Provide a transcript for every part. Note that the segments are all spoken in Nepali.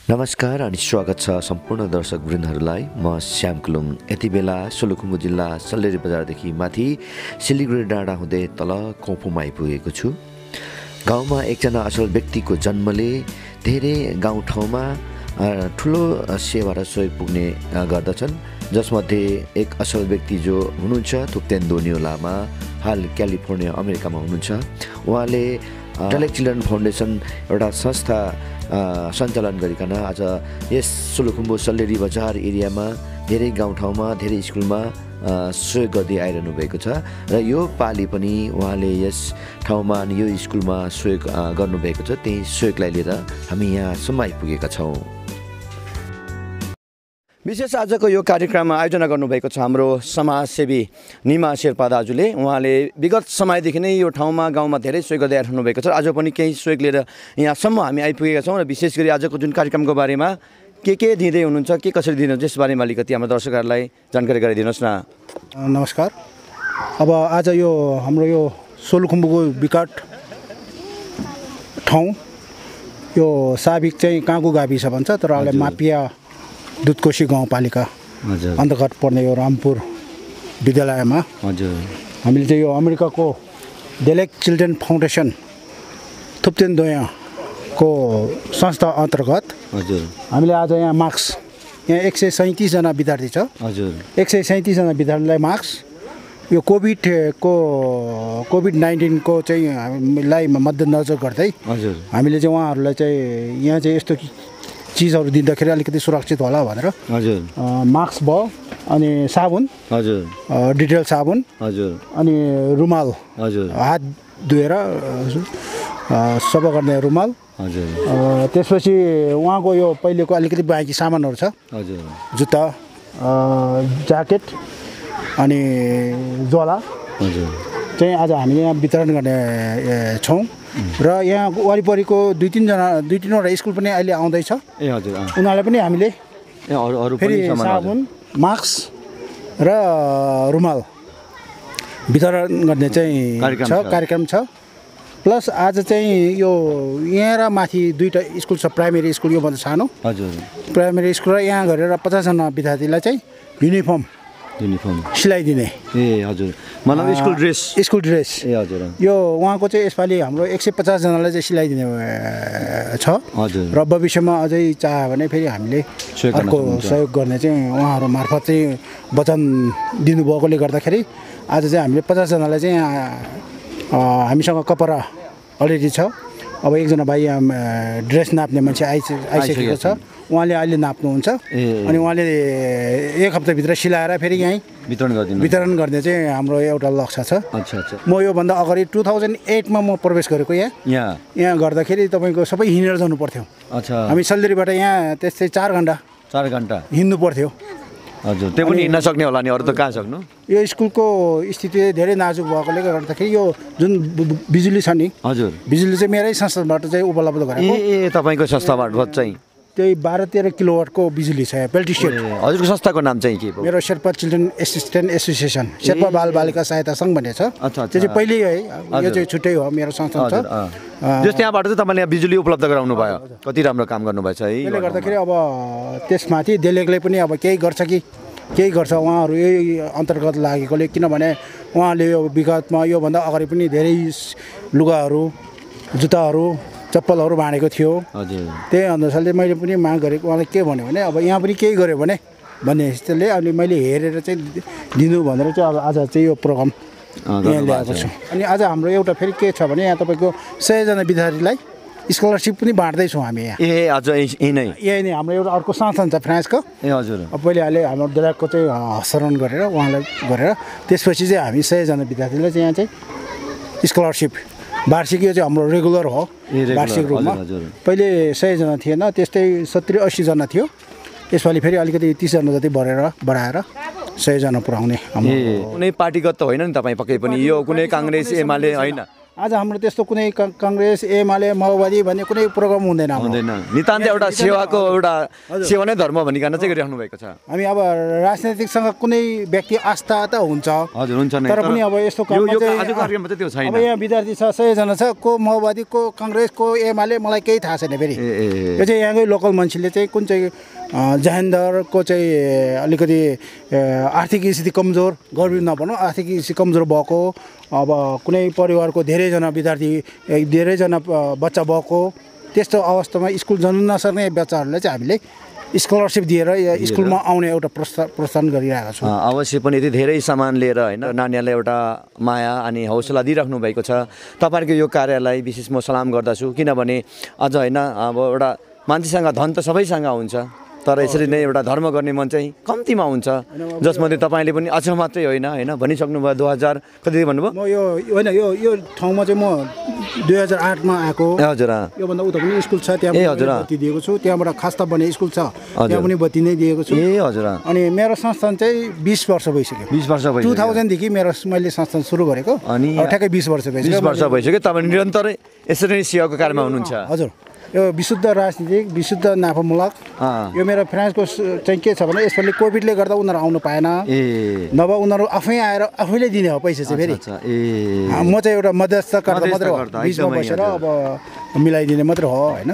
नमस्कार अनि स्वागत छ सम्पूर्ण दर्शक वृन्दहरूलाई। म श्याम कुलुङ यति बेला सोलुखुम्बु जिल्ला सल्लेरी बजारदेखि माथि सिलिगुडी डाँडा हुँदै तल कोफुमा आइपुगेको छु। गाउँमा एकजना असल व्यक्तिको जन्मले धेरै गाउँठाउँमा ठुलो सेवा र सहयोग पुग्ने गर्दछन्, जसमध्ये एक असल व्यक्ति जो हुनुहुन्छ थुप्तेन दोनियो लामा, हाल क्यालिफोर्निया अमेरिकामा हुनुहुन्छ। उहाँले इन्टेलेक्ट चिल्ड्रेन फाउन्डेसन एउटा संस्था सञ्चालन गरिकन आज यस सोलुखुम्बु सल्लेरी बजार एरियामा धेरै गाउँठाउँमा धेरै स्कुलमा सहयोग गर्दै आइरहनु भएको छ र यो पालि पनि उहाँले यस ठाउँमा अनि यो स्कुलमा सहयोग गर्नुभएको छ। त्यही सहयोगलाई लिएर हामी यहाँसम्म आइपुगेका छौँ। विशेष आजको यो कार्यक्रममा आयोजना गर्नुभएको छ हाम्रो समाजसेवी निमा शेर्पा दाजुले। उहाँले विगत समयदेखि नै यो ठाउँमा गाउँमा धेरै सहयोग गर्दै आइरहनु भएको छ। आज पनि केही सहयोग लिएर यहाँसम्म हामी आइपुगेका छौँ र विशेष गरी आजको जुन कार्यक्रमको बारेमा के दिँदै हुनुहुन्छ, के कसरी दिनुहुन्छ, यसबारेमा अलिकति हाम्रो दर्शकहरूलाई जानकारी गराइदिनुहोस् न। नमस्कार। अब आज यो हाम्रो यो सोलुखुम्बुको विकट ठाउँ यो साबिक चाहिँ काँगु गाविस भन्छ, तर अहिले मापिया दुधकोशी गाउँपालिका अन्तर्गत पर्ने यो रामपुर विद्यालयमा हामीले चाहिँ यो अमेरिकाको इन्टेलेक्ट चिल्ड्रेन फाउन्डेसन थुप्तेन दोयाको संस्था अन्तर्गत हामीले आज यहाँ मार्क्स यहाँ 137 जना विद्यार्थी छ। 137 जना विद्यार्थीलाई मार्क्स यो कोभिड-19 को चाहिँ हामीलाई मध्यनजर गर्दै हामीले चाहिँ उहाँहरूलाई चाहिँ यहाँ चाहिँ यस्तो चिजहरू दिँदाखेरि अलिकति सुरक्षित होला भनेर मास्क भयो, अनि साबुन, डिटेल साबुन, अनि रुमाल, हात धोएर सफा गर्ने रुमाल, त्यसपछि उहाँको यो पहिलेको अलिकति बाँकी सामानहरू छ, जुत्ता, ज्याकेट अनि झोला चाहिँ आज हामीले यहाँ वितरण गर्ने छौँ। र यहाँ वरिपरिको दुई तिनवटा स्कुल पनि अहिले आउँदैछ। उनीहरूलाई पनि हामीले फेरि साबुन, मास्क र रुमाल वितरण गर्ने चाहिँ कार्यक्रम छ। प्लस आज चाहिँ यो यहाँ र माथि दुईवटा स्कुल छ, प्राइमेरी स्कुल योभन्दा सानो प्राइमेरी स्कुल र यहाँ गरेर 50 जना विद्यार्थीलाई चाहिँ युनिफर्म सिलाइदिने। मतलब स्कुल ड्रेस यो उहाँको चाहिँ यसपालि हाम्रो 150 जनालाई चाहिँ सिलाइदिने छ र भविष्यमा अझै चाह्यो भने फेरि हामीले अर्को सहयोग गर्ने चाहिँ उहाँहरू मार्फत चाहिँ वचन दिनुभएकोले गर्दाखेरि आज चाहिँ हामीले 50 जनालाई चाहिँ हामीसँग कपडा अलरेडी छ। अब एकजना भाइ यहाँ ड्रेस नाप्ने मान्छे आइसकेको छ, उहाँले अहिले नाप्नुहुन्छ अनि उहाँले एक हप्ताभित्र सिलाएर फेरि यहीँ वितरण गर्ने चाहिँ हाम्रो एउटा लक्ष्य छ। म योभन्दा अगाडि 2008मा म प्रवेश गरेको यहाँ गर्दाखेरि तपाईँको सबै हिँडेर जानु पर्थ्यो। हामी सल्लेरीबाट यहाँ त्यस्तै 4 घन्टा हिँड्नु पर्थ्यो। त्यो पनि हिँड्न सक्ने होला नि, अरू त कहाँ सक्नु। यो स्कुलको स्थिति धेरै नाजुक भएकोले गर्दाखेरि यो जुन बिजुली छ नि, बिजुली चाहिँ मेरै संस्थाबाट चाहिँ उपलब्ध गराएको। तपाईँको संस्थाबाट चाहिँ त्यही 12-13 किलोवाटको बिजुली छ। पेल्टिसेट। हजुरको संस्थाको नाम चाहिँ के हो? मेरो Sherpa children assistant association, Sherpa बाल बालिका सहायता सङ्घ भन्ने छ। त्यो चाहिँ पहिल्यै है, यो चाहिँ छुट्टै हो, मेरो संस्था छ। जस त्यहाँबाट चाहिँ तपाईँले बिजुली उपलब्ध गराउनु भयो, कति राम्रो काम गर्नुभएछ है। त्यसले गर्दाखेरि अब त्यसमाथि देलेगले पनि अब केही गर्छ कि केही गर्छ, उहाँहरू यही अन्तर्गत लागेकोले, किनभने उहाँले यो विगतमा योभन्दा अगाडि पनि धेरै लुगाहरू, जुत्ताहरू, चप्पलहरू बाँडेको थियो। त्यही अनुसारले मैले पनि माग गरेको। उहाँले के भन्यो भने अब यहाँ पनि केही गर्यो भने भन्ने जस्तोले अनि मैले हेरेर चाहिँ दिनु भनेर चाहिँ अब आज चाहिँ यो प्रोग्राम यहाँ ल्याएको छु। अनि आज हाम्रो एउटा फेरि के छ भने यहाँ तपाईँको 100 जना विद्यार्थीलाई स्कलरसिप पनि बाँड्दैछौँ हामी यहाँ। यही नै हाम्रो एउटा अर्को संस्थान छ फ्रान्सको। अब पहिले अहिले हाम्रो डेलाको चाहिँ हस्तान्तरण गरेर उहाँलाई गरेर त्यसपछि चाहिँ हामी 100 जना विद्यार्थीलाई चाहिँ यहाँ चाहिँ स्कलरसिप वार्षिक, यो चाहिँ हाम्रो रेगुलर हो वार्षिक रूपमा। पहिले 100 जना थिएन, त्यस्तै 70-80 जना थियो। यसपालि फेरि अलिकति 30 जना जति बढाएर 100 जना पुऱ्याउने। कुनै पार्टीगत त होइन नि तपाईँ पक्कै पनि, यो कुनै काङ्ग्रेस एमाले होइन? आज हाम्रो त्यस्तो कुनै कांग्रेस एमाले माओवादी भन्ने कुनै प्रोग्राम हुँदैन नितान्त एउटा सेवाको एउटा सेवा नै धर्म भनिकन चाहिँ गरिराख्नु भएको छ हामी अब राजनीतिकसँग कुनै व्यक्ति आस्था त हुन्छ हजुर हुन्छ नै तर पनि अब यस्तो काममा चाहिँ आजको कार्यक्रममा चाहिँ त्यो छैन अब यहाँ विद्यार्थी छ 100 जना छ को माओवादी को कांग्रेस को एमाले मलाई केही थाहा छैन फेरि यो चाहिँ यहाँकै लोकल मान्छेले चाहिँ कुन चाहिँ जहेन्दरको चाहिँ अलिकति आर्थिक स्थिति कमजोर गरिब नभनौँ आर्थिक स्थिति कमजोर भएको अब कुनै परिवारको धेरैजना विद्यार्थी धेरैजना बच्चा भएको त्यस्तो अवस्थामा स्कुल जानु नसक्ने बच्चाहरूलाई चाहिँ हामीले स्कलरसिप दिएर स्कुलमा आउने एउटा प्रोत्साहन गरिरहेको छौँ अवश्य पनि यति धेरै सामान लिएर होइन नानीहरूलाई एउटा माया अनि हौसला दिइराख्नु भएको छ तपाईँहरूको यो कार्यलाई विशेष म सलाम गर्दछु किनभने अझ होइन अब एउटा मान्छेसँग धन त सबैसँग हुन्छ तर यसरी नै एउटा धर्म गर्ने मन चाहिँ कम्तीमा हुन्छ जसमध्ये तपाईँले पनि अझ मात्रै होइन भनिसक्नुभयो 2000 कति भन्नुभयो म यो होइन यो ठाउँमा चाहिँ म 2008 मा आएको हजुर योभन्दा उता पनि स्कुल छ त्यहाँ बत्ती दिएको छु त्यहाँबाट खास्ता बन्ने स्कुल छ त्यहाँ पनि बत्ती नै दिएको छु ए हजुर अनि मेरो संस्थान चाहिँ 20 वर्ष भइसक्यो 20 वर्ष भइसक्यो 2000 देखि मैले संस्थान सुरु गरेको अनि ठ्याक्कै 20 वर्ष भइसक्यो 20 वर्ष भइसक्यो तपाईँ निरन्तरै यसरी नै सेवाको कार्यमा हुनुहुन्छ हजुर यो विशुद्ध राजनीतिक विशुद्ध नाफामूलक यो मेरो फ्रान्सको चाहिँ के छ भने यसपालि कोभिडले गर्दा उनीहरू आउनु पाएन नभए उनीहरू आफै आएर आफैले दिने हो पैसा चाहिँ फेरि म चाहिँ एउटा मध्यस्थकर्ता मात्र हो बिचमा बसेर अब मिलाइदिने मात्र हो होइन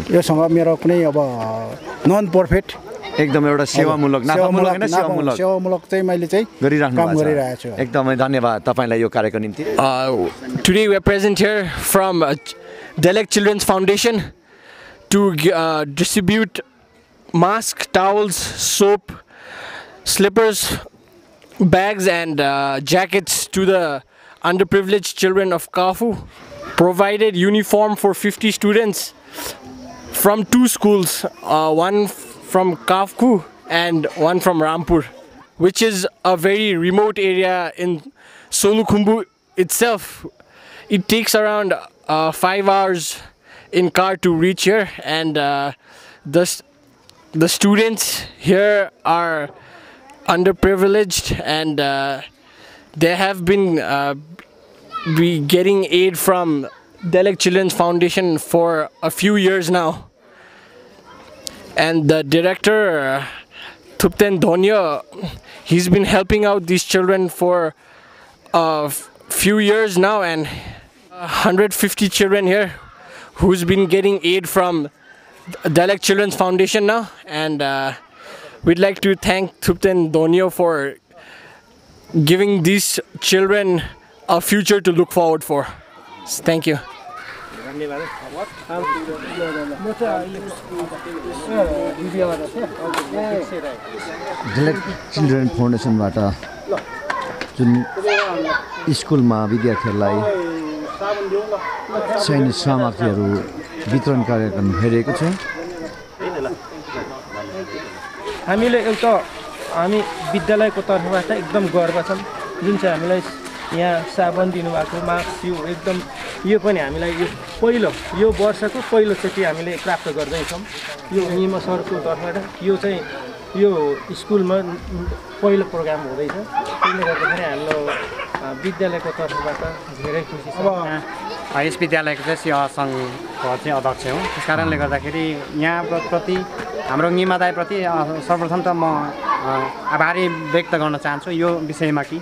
योसँग मेरो कुनै अब नन परफेक्ट एकदम एउटा सेवामूलक नाफामूलक हैन सेवामूलक चाहिँ मैले चाहिँ काम गरिरहेको छु एकदमै धन्यवाद तपाईलाई यो कार्यको निम्ति Today we are present here from Delek Children's Foundation to distribute masks, towels, soap, slippers, bags and jackets to the underprivileged children of Kafu. Provided uniform for 50 students from 2 schools, one from Kafku and one from Rampur, which is a very remote area in Solukhumbu itself. It takes around 5 hours in car to reach here, and the students here are underprivileged, and they have been getting aid from Delek Children's Foundation for a few years now. And the director, Thupten Dhonyo, he's been helping out these children for a few years now, and 150 children here who's been getting aid from Delek Children's Foundation now. And we'd like to thank Thupten Dhonyo for giving these children a future to look forward for. Thank you. Delek Children फाउन्डेसनबाट जुन स्कुलमा विद्यार्थीहरूलाई चाहिने सामग्रीहरू वितरण कार्यक्रम भइरहेको छ हामी विद्यालयको तर्फबाट एकदम गर्व छौं जुन चाहिँ हामीलाई यहाँ साबुन दिनुभएको मास्क यो पनि हामीलाई यो वर्षको पहिलोचोटि हामीले प्राप्त गर्दैछौँ यो निमा सरको तर्फबाट यो चाहिँ यो स्कुलमा पहिलो प्रोग्राम हुँदैछ त्यसले गर्दाखेरि हाम्रो विद्यालयको तर्फबाट धेरै खुसी छ यस विद्यालयको चाहिँ सेवा सङ्घको चाहिँ अध्यक्ष हुँ त्यस कारणले गर्दाखेरि यहाँ प्रति हाम्रो निमादायप्रति सर्वप्रथम त म आभारी व्यक्त गर्न चाहन्छु यो विषयमा कि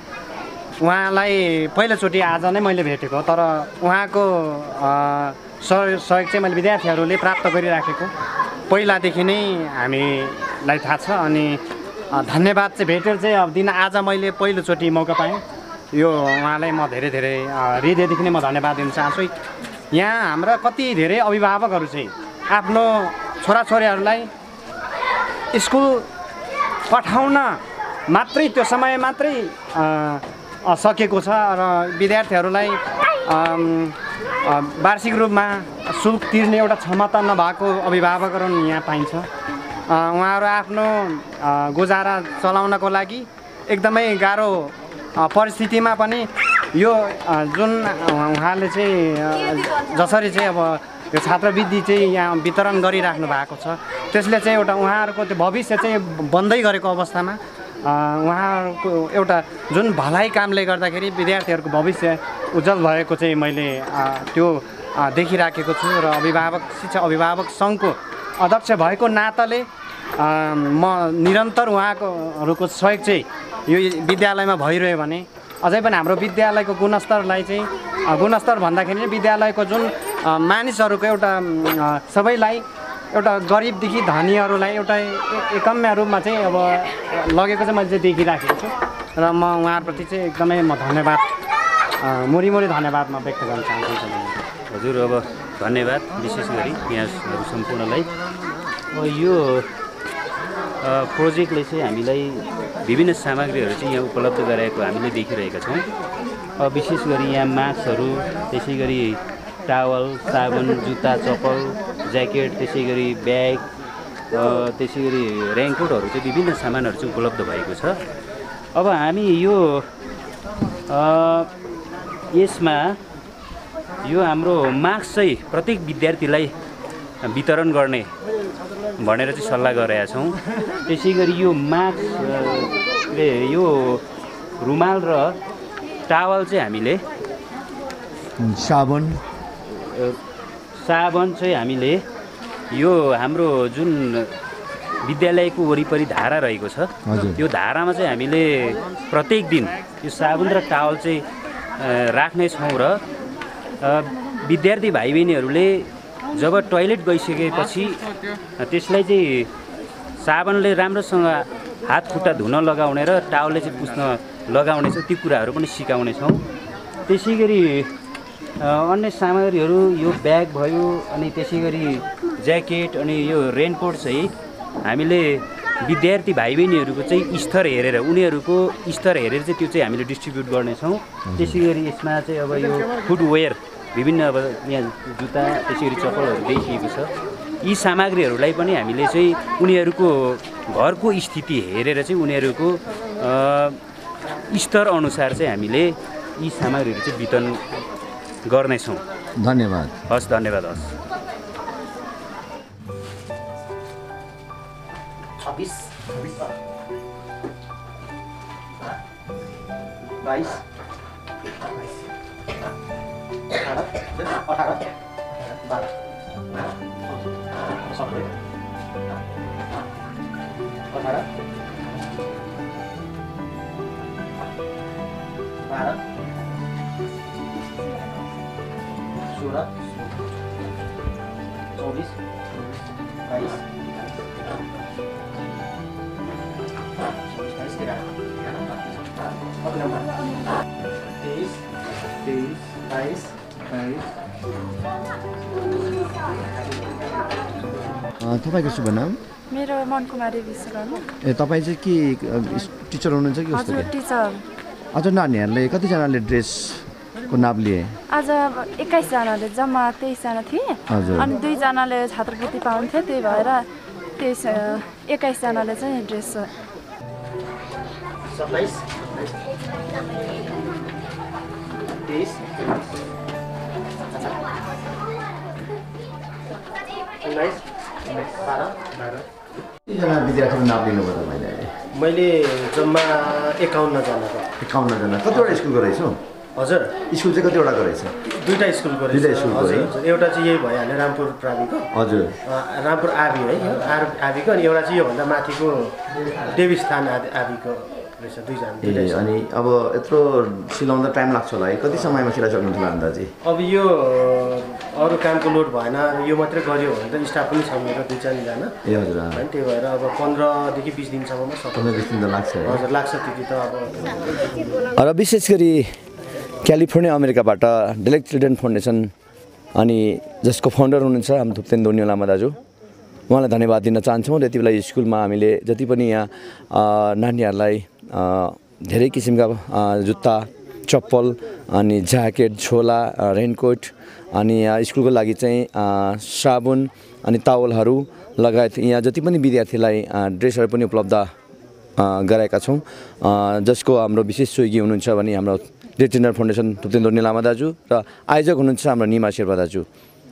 उहाँलाई पहिलोचोटि आज नै मैले भेटेको तर उहाँको सहयोग चाहिँ मैले विद्यार्थीहरूले प्राप्त गरिराखेको पहिलादेखि नै हामीलाई थाहा छ अनि धन्यवाद चाहिँ भेटेर चाहिँ अब दिन आज मैले पहिलोचोटि मौका पाएँ यो उहाँलाई म धेरै धेरै हृदयदेखि नै म धन्यवाद दिन चाहन्छु यहाँ हाम्रा कति धेरै अभिभावकहरू चाहिँ आफ्नो छोराछोरीहरूलाई स्कुल पठाउन मात्रै त्यो समय मात्रै सकेको छ र विद्यार्थीहरूलाई वार्षिक रूपमा शुल्क तिर्ने एउटा क्षमता नभएको अभिभावकहरू यहाँ पाइन्छ उहाँहरू आफ्नो गुजारा चलाउनको लागि एकदमै गाह्रो परिस्थितिमा पनि यो जुन उहाँले चाहिँ जसरी चाहिँ अब यो छात्रवृत्ति चाहिँ यहाँ वितरण गरिराख्नु भएको छ त्यसले चाहिँ एउटा उहाँहरूको त्यो भविष्य चाहिँ बन्दै गरेको अवस्थामा उहाँको एउटा जुन भलाइ कामले गर्दाखेरि विद्यार्थीहरूको भविष्य उज्जवल भएको चाहिँ मैले त्यो देखिराखेको छु र शिक्षा अभिभावक सङ्घको अध्यक्ष भएको नाताले म निरन्तर उहाँहरूको सहयोग चाहिँ यो विद्यालयमा भइरह्यो भने अझै पनि हाम्रो विद्यालयको गुणस्तरलाई चाहिँ गुणस्तर भन्दाखेरि विद्यालयको जुन मानिसहरूको एउटा सबैलाई एउटा गरिबदेखि धनीहरूलाई एउटा एकम्य रूपमा चाहिँ अब लगेको चाहिँ मैले चाहिँ देखिराखेको छु र म उहाँहरूप्रति चाहिँ एकदमै म धन्यवाद मुरी धन्यवाद म व्यक्त गर्न चाहन्छु। हजुर अब धन्यवाद विशेष गरी यहाँहरू सम्पूर्णलाई। यो प्रोजेक्टले चाहिँ हामीलाई विभिन्न सामग्रीहरू चाहिँ यहाँ उपलब्ध गराएको हामीले देखिरहेका छौँ। विशेष गरी यहाँ मास्कहरू, त्यसै गरी टावल, साबुन, जुत्ता, चप्पल, ज्याकेट, त्यसै गरी ब्याग, त्यसै गरी रेनकोटहरू चाहिँ विभिन्न सामानहरू चाहिँ उपलब्ध भएको छ। अब हामी यसमा यो हाम्रो मास्क चाहिँ प्रत्येक विद्यार्थीलाई वितरण गर्ने भनेर चाहिँ सल्लाह गरेका छौँ। त्यसै गरी यो मास्कले यो रुमाल र टावल चाहिँ हामीले साबुन चाहिँ हामीले यो हाम्रो जुन विद्यालयको वरिपरि धारा रहेको छ त्यो धारामा चाहिँ हामीले प्रत्येक दिन यो साबुन र टावल चाहिँ राख्नेछौँ र विद्यार्थी भाइ बहिनीहरूले जब टोइलेट गइसकेपछि त्यसलाई चाहिँ साबुनले राम्रोसँग हात खुट्टा धुन लगाउने र टावलले चाहिँ पुस्न लगाउने छ, ती कुराहरू पनि सिकाउनेछौँ। त्यसै गरी अन्य सामग्रीहरू यो ब्याग भयो, अनि त्यसै गरी ज्याकेट अनि यो रेनकोट चाहिँ हामीले विद्यार्थी भाइ बहिनीहरूको चाहिँ स्तर हेरेर उनीहरूको स्तर हेरेर चाहिँ त्यो चाहिँ हामीले डिस्ट्रिब्युट गर्नेछौँ। त्यसै गरी यसमा चाहिँ अब यो फुटवेयर विभिन्न अब यहाँ जुत्ता त्यसै गरी चप्पलहरू देखिएको छ। यी सामग्रीहरूलाई पनि हामीले चाहिँ उनीहरूको घरको स्थिति हेरेर चाहिँ उनीहरूको स्तर अनुसार चाहिँ हामीले यी सामग्रीहरू चाहिँ वितरण गर्नेछौँ। धन्यवाद। हस्, धन्यवाद। हस्। 26 22 तपाईँको शुभ नाम? मेरो मनकुमारी विश्वकर्मा। तपाईँ चाहिँ के टिचर हुनुहुन्छ कि? हजुर, टिचर। आज नानीहरूले कतिजनाले ड्रेसको नाप लिए? आज 21 जनाले, जम्मा 23 जना थिए। अनि 2 जनाले छात्रवृत्ति पाउँथे, त्यही भएर 21 जनाले चाहिँ ड्रेस। 27 23 जना विद्यार्थीको नाप लिनुभयो तपाईँले? मैले जम्मा 51 जनाको। 51 जना। कतिवटा स्कुलको रहेछ? हजुर, स्कुल चाहिँ कतिवटा रहेछ? 2टा स्कुलको रहेछ। 2टा स्कुलको है? एउटा चाहिँ यही भइहाल्यो, रामपुर प्राविको। हजुर, रामपुर आबी है, यो आबीको। अनि एउटा चाहिँ योभन्दा माथिको देवीस्थान आबीको रहेछ। 2 जना। अनि अब यत्रो सिलाउँदा टाइम लाग्छ होला है? कति समयमा सिलाइसक्नु होला अन्दाजी? अब यो अरू कामको लोड भएन, यो मात्रै गरियो भने त स्टाफ पनि छ मेरो 2-4 जना। ए हजुर। होइन, त्यही भएर अब 15 देखि 20 दिनसम्ममा सक्छ। 15-20 दिन त लाग्छ। हजुर, लाग्छ त्यति त अब। र विशेष गरी क्यालिफोर्निया अमेरिकाबाट डेलेक्ट चिल्ड्रेन फाउन्डेसन अनि जसको फाउन्डर हुनुहुन्छ हाम्रो थुप्तेन दोर्निया लामा दाजु, उहाँलाई धन्यवाद दिन चाहन्छौँ। र यति बेला स्कुलमा हामीले जति पनि यहाँ नानीहरूलाई धेरै किसिमका जुत्ता, चप्पल, अनि ज्याकेट, झोला, रेनकोट, अनि स्कुलको लागि चाहिँ साबुन अनि तावलहरू लगायत यहाँ जति पनि विद्यार्थीलाई ड्रेसहरू पनि उपलब्ध गराएका छौँ। जसको हाम्रो विशेष सहयोगी हुनुहुन्छ भने हाम्रो डेलेक्ट चिल्ड्रेन फाउन्डेसन थुप्तेन दोर्निया लामा दाजु र आयोजक हुनुहुन्छ हाम्रो निमा शेर्पा दाजु।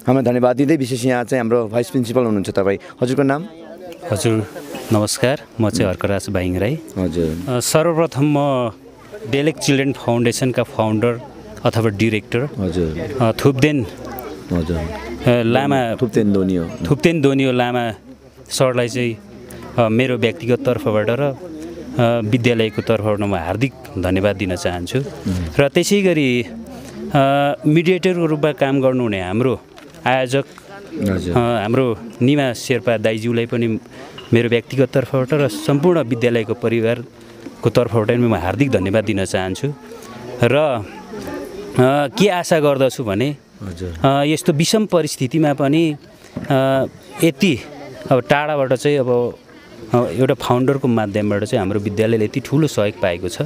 हामीलाई धन्यवाद दिँदै विशेष यहाँ चाहिँ हाम्रो भाइस प्रिन्सिपल हुनुहुन्छ तपाईँ, हजुरको नाम? हजुर नमस्कार, म चाहिँ हर्कराज बाइङ राई। हजुर सर्वप्रथम म डेलेक्ट चिल्ड्रेन फाउन्डेसनका फाउन्डर अथवा डिरेक्टर हजुर थुप्देन लामा थुप्देन दोनियो लामा सरलाई चाहिँ मेरो व्यक्तिगत तर्फबाट र विद्यालयको तर्फबाट म हार्दिक धन्यवाद दिन चाहन्छु। र त्यसै गरी मिडिएटरको रूपमा काम गर्नुहुने हाम्रो आयोजक हाम्रो निमा शेर्पा दाइज्यूलाई पनि मेरो व्यक्तिगत तर्फबाट र सम्पूर्ण विद्यालयको परिवारको तर्फबाट पनि म हार्दिक धन्यवाद दिन चाहन्छु। र के आशा गर्दछु भने यस्तो विषम परिस्थितिमा पनि यति अब टाढाबाट चाहिँ अब एउटा फाउन्डरको माध्यमबाट चाहिँ हाम्रो विद्यालयले यति ठुलो सहयोग पाएको छ।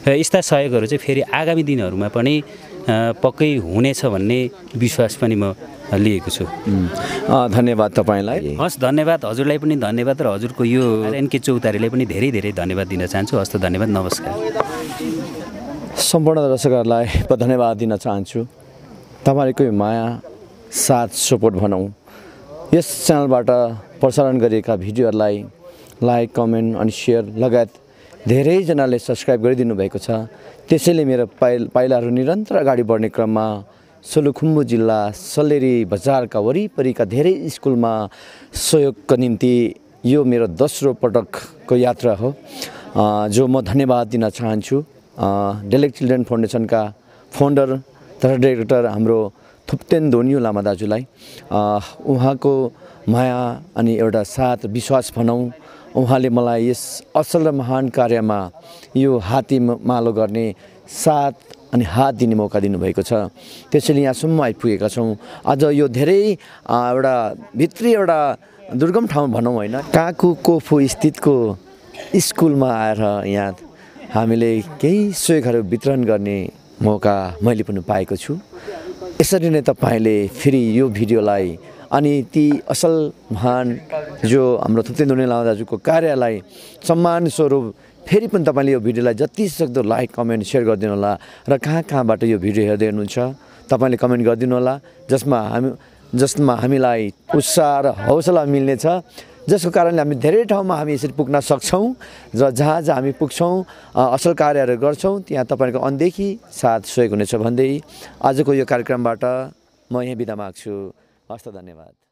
र यस्ता सहयोगहरू चाहिँ फेरि आगामी दिनहरूमा पनि पक्कै हुनेछ भन्ने विश्वास पनि म लिएको छु। धन्यवाद तपाईँलाई। हस्, धन्यवाद हजुरलाई पनि धन्यवाद, र हजुरको यो एनके चौतारीलाई पनि धेरै धेरै धन्यवाद दिन चाहन्छु। हस् त, धन्यवाद, नमस्कार। सम्पूर्ण दर्शकहरूलाई धन्यवाद दिन चाहन्छु। तपाईँहरूको माया, साथ, सपोर्ट भनौँ, यस च्यानलबाट प्रसारण गरिएका भिडियोहरूलाई लाइक, कमेन्ट अनि सेयर लगायत धेरैजनाले सब्सक्राइब गरिदिनु भएको छ। त्यसैले मेरो पाइलाहरू निरन्तर अगाडि बढ्ने क्रममा सोलुखुम्बु जिल्ला सल्लेरी बजारका वरिपरिका धेरै स्कुलमा सहयोगको निम्ति यो मेरो दोस्रो पटकको यात्रा हो, जो म धन्यवाद दिन चाहन्छु डेलेक्ट चिल्ड्रेन फाउन्डेसनका फाउन्डर तथा डिरेक्टर हाम्रो थुप्तेन दोनियो लामा दाजुलाई। उहाँको माया अनि एउटा साथ, विश्वास भनौँ, उहाँले मलाई यस असल र महान कार्यमा यो हातेमालो गर्ने साथ अनि हात दिने मौका दिनुभएको छ। त्यसैले यहाँसम्म आइपुगेका छौँ। आज यो धेरै एउटा भित्री एउटा दुर्गम ठाउँ भनौँ होइन, काकु कोफु स्थितको स्कुलमा आएर यहाँ हामीले केही सहयोगहरू वितरण गर्ने मौका मैले पनि पाएको छु। यसरी नै तपाईँले फेरि यो भिडियोलाई अनि ती असल महान जो हाम्रो थुप्तेन दोनियो लामा दाजुको कार्यलाई सम्मान स्वरूप फेरि पनि तपाईँले यो भिडियोलाई जति सक्दो लाइक, कमेन्ट, सेयर गरिदिनु होला। र कहाँबाट यो भिडियो हेर्दै हुनुहुन्छ तपाईँले कमेन्ट गरिदिनु होला, जसमा हामीलाई उत्साह र हौसला मिल्नेछ, जसको कारणले हामी धेरै ठाउँमा हामी यसरी पुग्न सक्छौँ। र जहाँ जहाँ हामी पुग्छौँ, असल कार्यहरू गर्छौँ, त्यहाँ तपाईँहरूको अनदेखि साथ सहयोग हुनेछ भन्दै आजको यो कार्यक्रमबाट म यहीँ बिदा माग्छु। हस् त, धन्यवाद।